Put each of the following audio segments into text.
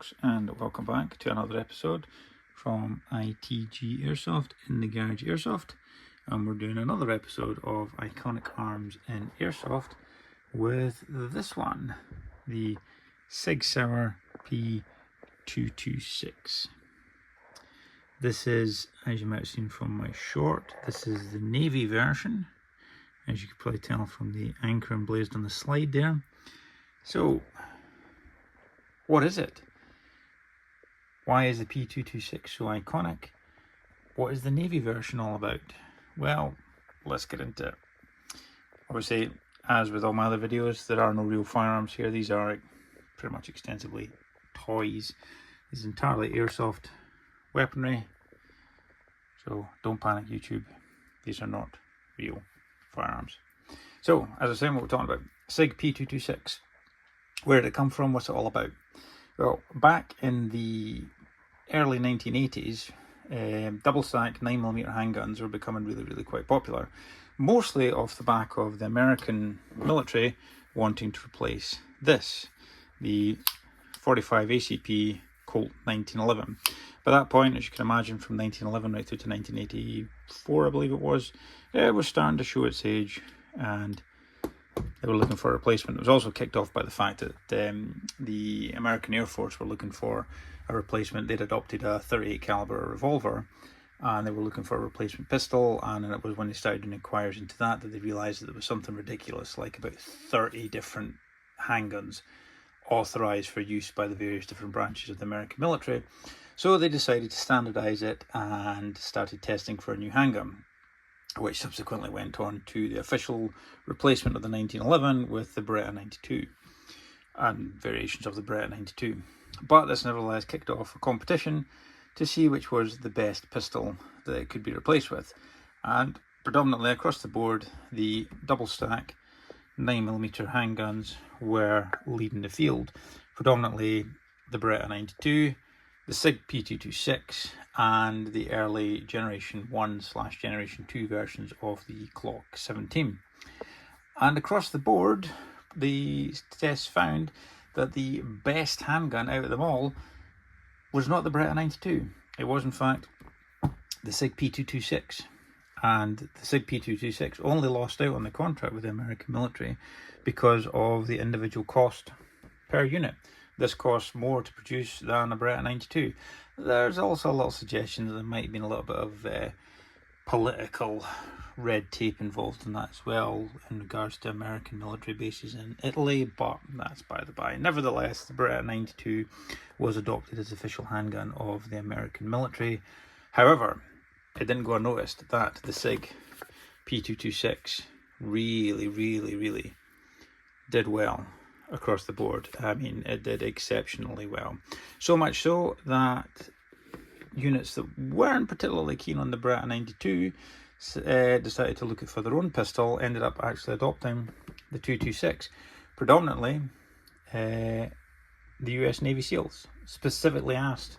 folks, and welcome back to another episode from ITG Airsoft in the Garage Airsoft. And we're doing another episode of Iconic Arms in Airsoft with this one, the Sig Sauer P226. This is, as you might have seen from my short, this is the navy version, as you can probably tell from the anchor emblazoned on the slide there. So, what is it? Why is the P226 so iconic? What is the navy version all about? Well, let's get into it. Obviously, as with all my other videos, there are no real firearms here. These are pretty much extensively toys. This is entirely airsoft weaponry. So don't panic, YouTube. These are not real firearms. So, as I was saying, what we're talking about, Sig P226. Where did it come from? What's it all about? Well, back in the early 1980s, double stack 9mm handguns were becoming really quite popular, mostly off the back of the American military wanting to replace this, the 45 ACP Colt 1911. By that point, as you can imagine, from 1911 right through to 1984, I believe it was starting to show its age, and they were looking for a replacement. It was also kicked off by the fact that the American Air Force were looking for a replacement. They'd adopted a 38 caliber revolver, and they were looking for a replacement pistol. And it was when they started doing inquiries into that they realised that there was something ridiculous, like about 30 different handguns authorised for use by the various different branches of the American military. So they decided to standardise it and started testing for a new handgun, which subsequently went on to the official replacement of the 1911 with the Beretta 92 and variations of the Beretta 92. But this nevertheless kicked off a competition to see which was the best pistol that it could be replaced with. And predominantly across the board, the double stack 9mm handguns were leading the field. Predominantly the Beretta 92, the Sig P226, and the early Generation 1/Generation 2 versions of the Glock 17. And across the board, the tests found that the best handgun out of them all was not the Beretta 92. It was, in fact, the Sig P226. And the Sig P226 only lost out on the contract with the American military because of the individual cost per unit. This costs more to produce than a Beretta 92. There's also a little suggestion that there might have been a little bit of political red tape involved in that as well in regards to American military bases in Italy, but that's by the by. Nevertheless, the Beretta 92 was adopted as the official handgun of the American military. However, it didn't go unnoticed that the Sig P226 really did well across the board. I mean, it did exceptionally well. So much so that units that weren't particularly keen on the Beretta 92 decided to look for their own pistol, ended up actually adopting the 226. Predominantly, the US Navy SEALs specifically asked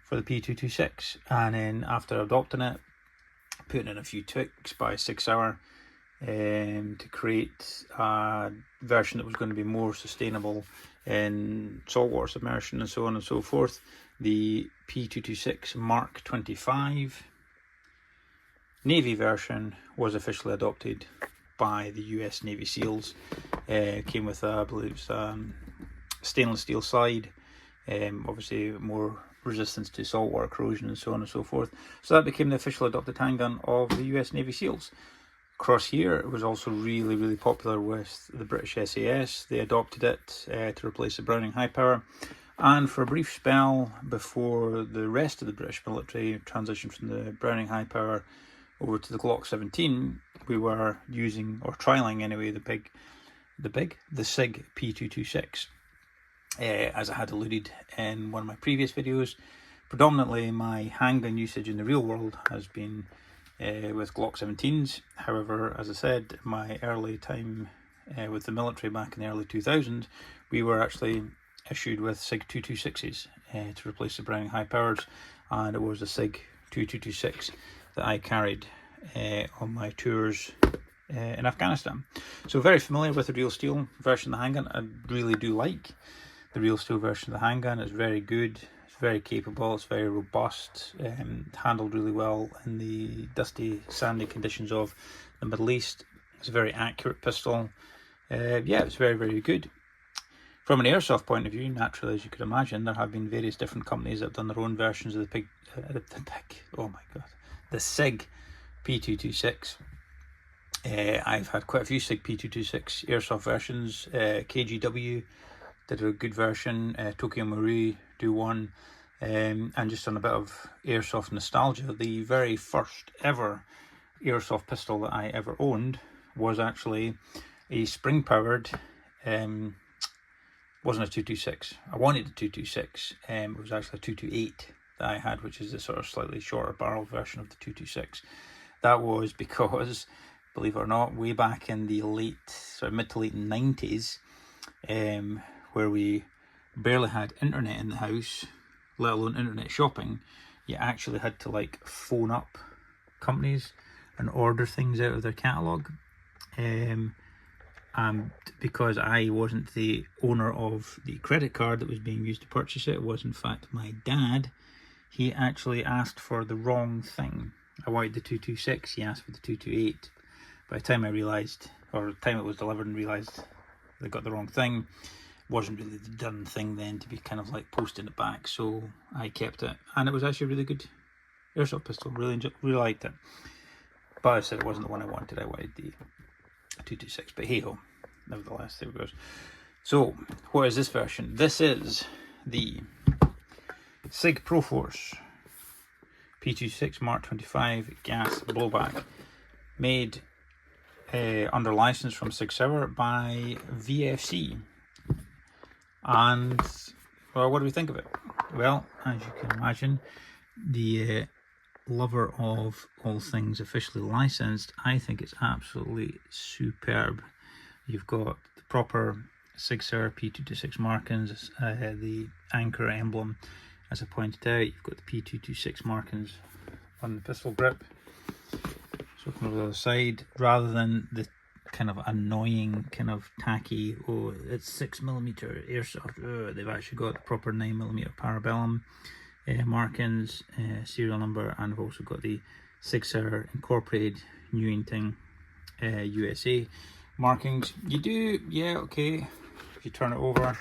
for the P226, and then after adopting it, putting in a few tweaks by Sig Sauer to create a version that was going to be more sustainable in saltwater submersion and so on and so forth. The P226 Mark 25 Navy version was officially adopted by the US Navy SEALs. Came with, I believe, stainless steel side, obviously more resistance to saltwater corrosion and so on and so forth. So that became the official adopted handgun of the US Navy SEALs. Across here, it was also really popular with the British SAS. They adopted it to replace the Browning High Power. And for a brief spell before the rest of the British military transitioned from the Browning High Power over to the Glock 17, we were using, or trialling anyway, the Sig P226. As I had alluded in one of my previous videos, predominantly my handgun usage in the real world has been with Glock 17s. However, as I said, my early time with the military back in the early 2000s, we were actually issued with Sig 226s to replace the Browning High Powers, and it was the Sig 226 that I carried on my tours in Afghanistan. So very familiar with the real steel version of the handgun. I really do like the real steel version of the handgun. It's very good, it's very capable, it's very robust, handled really well in the dusty, sandy conditions of the Middle East. It's a very accurate pistol. Yeah, it's very, very good. From an airsoft point of view, naturally, as you could imagine, there have been various different companies that have done their own versions of the Sig P226. I've had quite a few Sig P226 airsoft versions. KGW did a good version, Tokyo Marui do one, and just on a bit of airsoft nostalgia, the very first ever airsoft pistol that I ever owned was actually a spring-powered, wasn't a 226. I wanted a 226. It was actually a 228 that I had, which is the sort of slightly shorter barrel version of the 226. That was because, believe it or not, way back in the mid to late 90s, where we barely had internet in the house, let alone internet shopping, you actually had to like phone up companies and order things out of their catalogue. And because I wasn't the owner of the credit card that was being used to purchase it, it was in fact my dad, he actually asked for the wrong thing. I wanted the 226, he asked for the 228. By the time I realised, or the time it was delivered and realised they got the wrong thing, it wasn't really the done thing then to be kind of like posting it back, so I kept it. And it was actually a really good airsoft pistol, really liked it. But I said it wasn't the one I wanted, I wanted the 226, but hey ho, nevertheless, there it goes. So, what is this version? This is the Sig Proforce P226 Mark 25 gas blowback, made under license from Sig Sauer by VFC. And, well, what do we think of it? Well, as you can imagine, the lover of all things officially licensed, I think it's absolutely superb. You've got the proper Sig Sauer P226 markings, the anchor emblem, as I pointed out. You've got the P226 markings on the pistol grip. So from the other side, rather than the kind of annoying, kind of tacky, oh, it's 6mm airsoft, they've actually got the proper 9mm parabellum markings, serial number, and I've also got the Sig Sauer Incorporated Newington USA markings. You do, yeah, okay, if you turn it over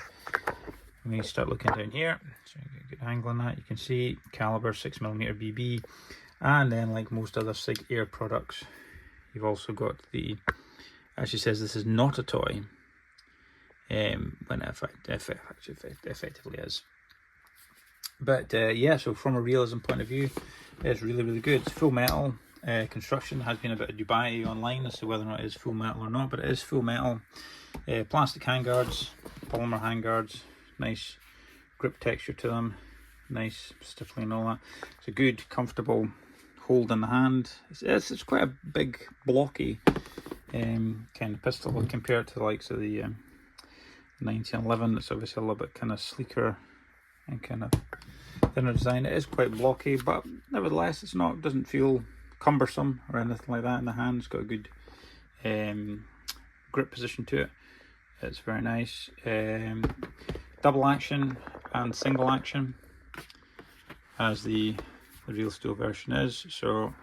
and you start looking down here, so you get a good angle on that, you can see caliber 6mm BB, and then like most other sigair products, you've also got the, actually says this is not a toy, when it effectively is. But yeah, so from a realism point of view, it's really, really good. It's full metal construction. There has been a bit of Dubai online as to whether or not it is full metal or not, but it is full metal. Plastic handguards, polymer handguards, nice grip texture to them, nice stiffly and all that. It's a good, comfortable hold in the hand. It's quite a big, blocky kind of pistol compared to the likes of the 1911. It's obviously a little bit kind of sleeker and kind of thinner design. It is quite blocky, but nevertheless, doesn't feel cumbersome or anything like that in the hand. It's got a good grip position to it. It's very nice. Double action and single action, as the real steel version is. So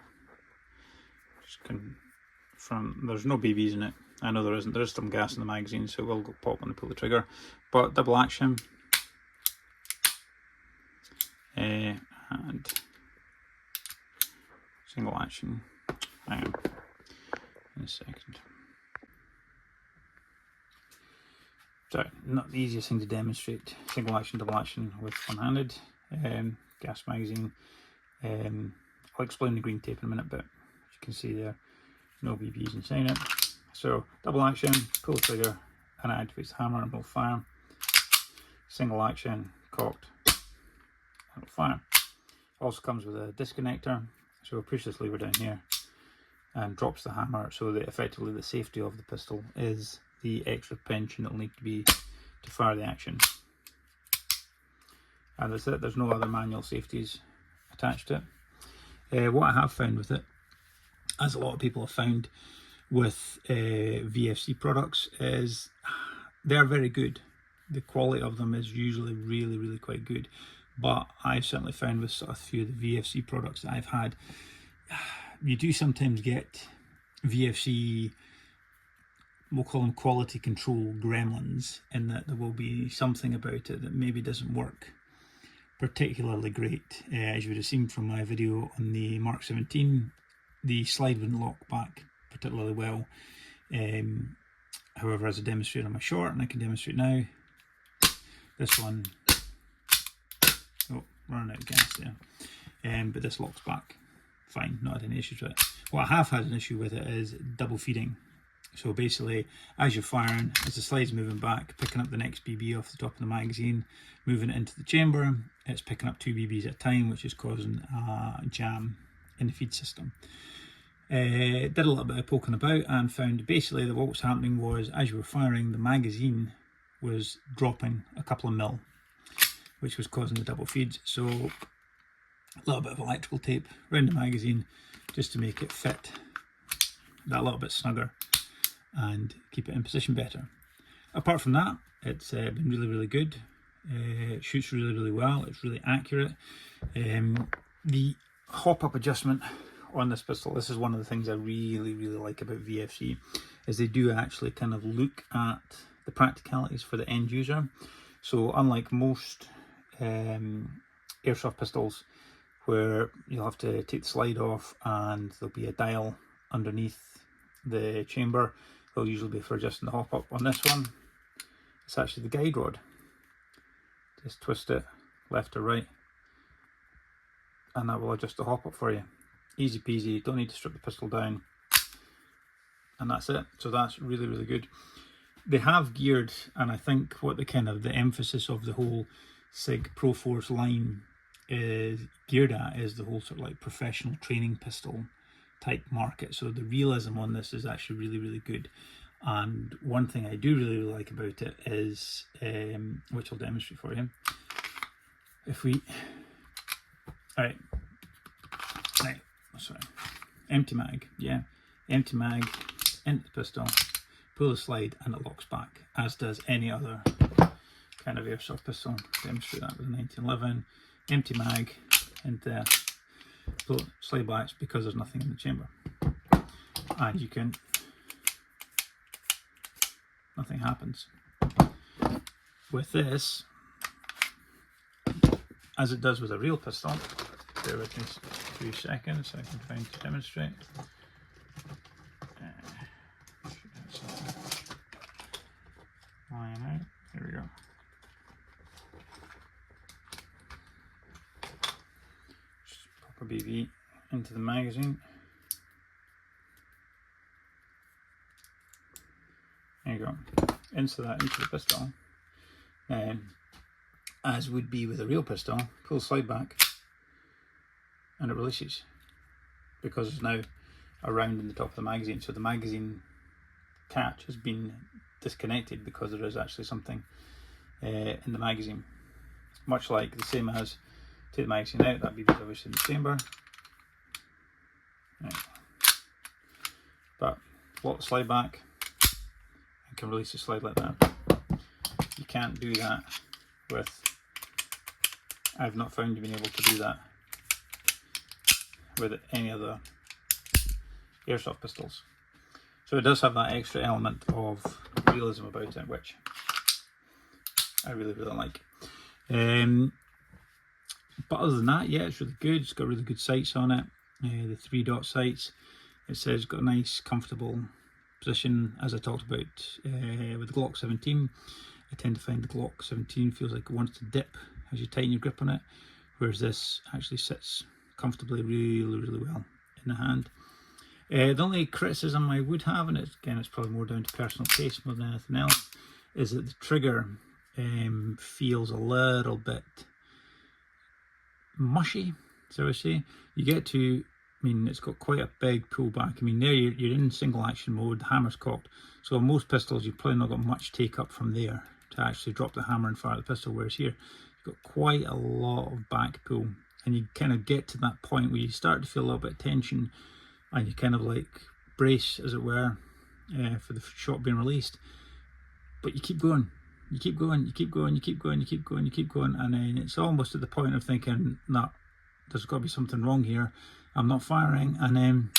just confirm there's no BBs in it. I know there isn't. There is some gas in the magazine, so it will go pop when I pull the trigger. But double action. And single action. Hang on in a second. So, not the easiest thing to demonstrate. Single action, double action with one-handed. Gas magazine. I'll explain the green tape in a minute, but as you can see there, no BBs inside it. So, double action, pull the trigger, and it activates the hammer and will fire. Single action, cocked, and will fire. Also comes with a disconnector, so we'll push this lever down here and drops the hammer, so that effectively the safety of the pistol is the extra pinch that will need to be to fire the action. And that's it, there's no other manual safeties attached to it. What I have found with it, as a lot of people have found with VFC products, is they're very good. the quality of them is usually really quite good. But I've certainly found with sort of a few of the VFC products that I've had, you do sometimes get VFC, we'll call them quality control gremlins, in that there will be something about it that maybe doesn't work particularly great. As you would have seen from my video on the Mark 17, the slide wouldn't lock back particularly well. However, as I demonstrated on my short, and I can demonstrate now, this one, oh, running out of gas there, but this locks back fine, not had any issues with it. What I have had an issue with it is double feeding. So basically, as you're firing, as the slide's moving back, picking up the next BB off the top of the magazine, moving it into the chamber, it's picking up 2 BBs at a time, which is causing a jam in the feed system. Did a little bit of poking about and found basically that what was happening was, as you were firing, the magazine was dropping a couple of mil, which was causing the double feeds. So a little bit of electrical tape around the magazine just to make it fit that little bit snugger and keep it in position better. Apart from that, it's been really good. It shoots really well. It's really accurate. The hop-up adjustment on this pistol, this is one of the things I really like about VFC, is they do actually kind of look at the practicalities for the end user. So unlike most airsoft pistols, where you'll have to take the slide off and there'll be a dial underneath the chamber, they'll usually be for adjusting the hop up. On this one, it's actually the guide rod. Just twist it left or right, and that will adjust the hop up for you. Easy peasy, don't need to strip the pistol down, and that's it. So that's really good. They have geared, and I think what the the emphasis of the whole Sig Pro Force line is geared at is the whole sort of like professional training pistol type market. So the realism on this is actually really good. And one thing I do really like about it is, which I'll demonstrate for you. If we, right, sorry, empty mag, yeah, empty mag, into the pistol, pull the slide, and it locks back, as does any other kind of airsoft pistol. Demonstrate that with a 1911, empty mag, and pull it, slide back, because there's nothing in the chamber, and you can, nothing happens. With this, as it does with a real pistol, bear with me 2 seconds so I can find to demonstrate. Line out, here we go. Just pop a BB into the magazine. There you go, insert that into the pistol, as would be with a real pistol. Pull the slide back and it releases, because there's now a round in the top of the magazine, so the magazine catch has been disconnected because there is actually something in the magazine. Much like the same as take the magazine out, that BB's obviously in the chamber, right. But lock the slide back, can release the slide like that. You can't do that with, I've not found you being able to do that with any other airsoft pistols. So it does have that extra element of realism about it, which I really like. But other than that, yeah, it's really good. It's got really good sights on it, the 3-dot sights. It says it's got a nice comfortable position, as I talked about with the Glock 17. I tend to find the Glock 17 feels like it wants to dip as you tighten your grip on it, whereas this actually sits comfortably really well in the hand. The only criticism I would have, and it's probably more down to personal taste more than anything else, is that the trigger feels a little bit mushy, so I say. You get to, I mean, it's got quite a big pullback. I mean, there you're in single action mode, the hammer's cocked. So on most pistols, you've probably not got much take up from there to actually drop the hammer and fire the pistol, whereas here, you've got quite a lot of back pull. And you kind of get to that point where you start to feel a little bit of tension, and you kind of like brace, as it were, for the shot being released. But you keep going. you keep going, you keep going, you keep going, you keep going, you keep going, and then it's almost at the point of thinking, nah, there's got to be something wrong here, I'm not firing, and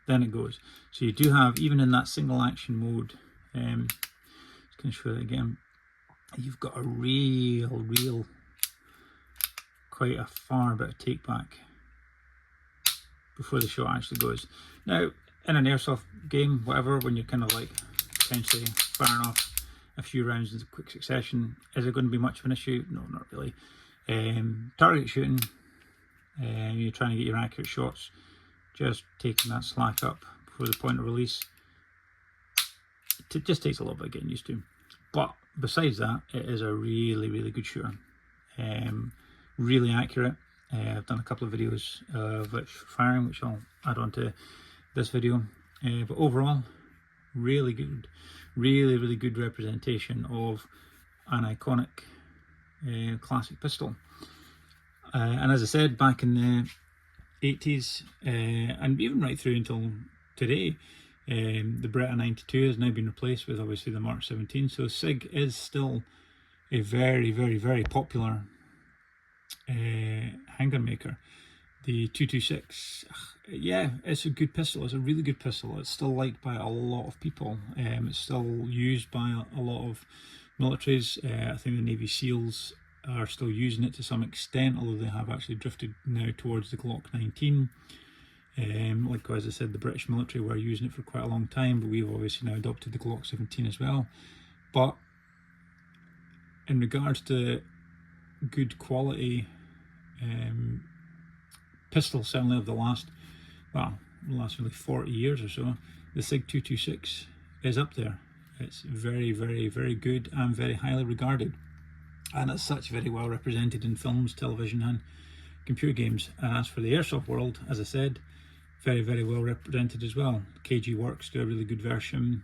then it goes. So you do have, even in that single action mode, just going to show that again, you've got a real quite a far bit of take back before the shot actually goes. Now in an airsoft game, whatever, when you're kind of like potentially firing off a few rounds in quick succession, is it going to be much of an issue? No, not really. Target shooting, you're trying to get your accurate shots, just taking that slack up before the point of release, it just takes a little bit of getting used to. But besides that, it is a really good shooter, really accurate. I've done a couple of videos of it firing, which I'll add on to this video, but overall really good, really good representation of an iconic classic pistol. And as I said, back in the 80s and even right through until today, the Beretta 92 has now been replaced with obviously the Mark 17, so Sig is still a very popular handgun maker. The 226, yeah, it's a good pistol, it's a really good pistol, it's still liked by a lot of people, it's still used by a lot of militaries. I think the Navy SEALs are still using it to some extent, although they have actually drifted now towards the Glock 19. Likewise, as I said, the British military were using it for quite a long time, but we've obviously now adopted the Glock 17 as well. But in regards to good quality pistols, certainly of the last really 40 years or so, the Sig 226 is up there. It's very good and very highly regarded, and as such very well represented in films, television and computer games. And as for the airsoft world, as I said, very well represented as well. KG Works do a really good version,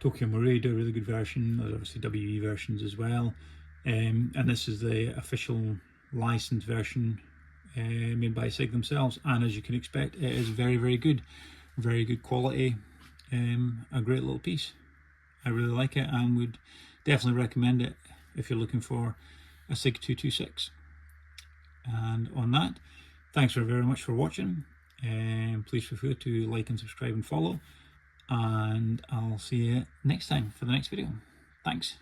Tokyo Marui do a really good version, there's obviously WE versions as well, and this is the official licensed version made by Sig themselves, and as you can expect, it is very good quality, a great little piece. I really like it and would definitely recommend it if you're looking for a Sig 226. And on that, thanks very much for watching, and please feel free to like and subscribe and follow, and I'll see you next time for the next video. Thanks.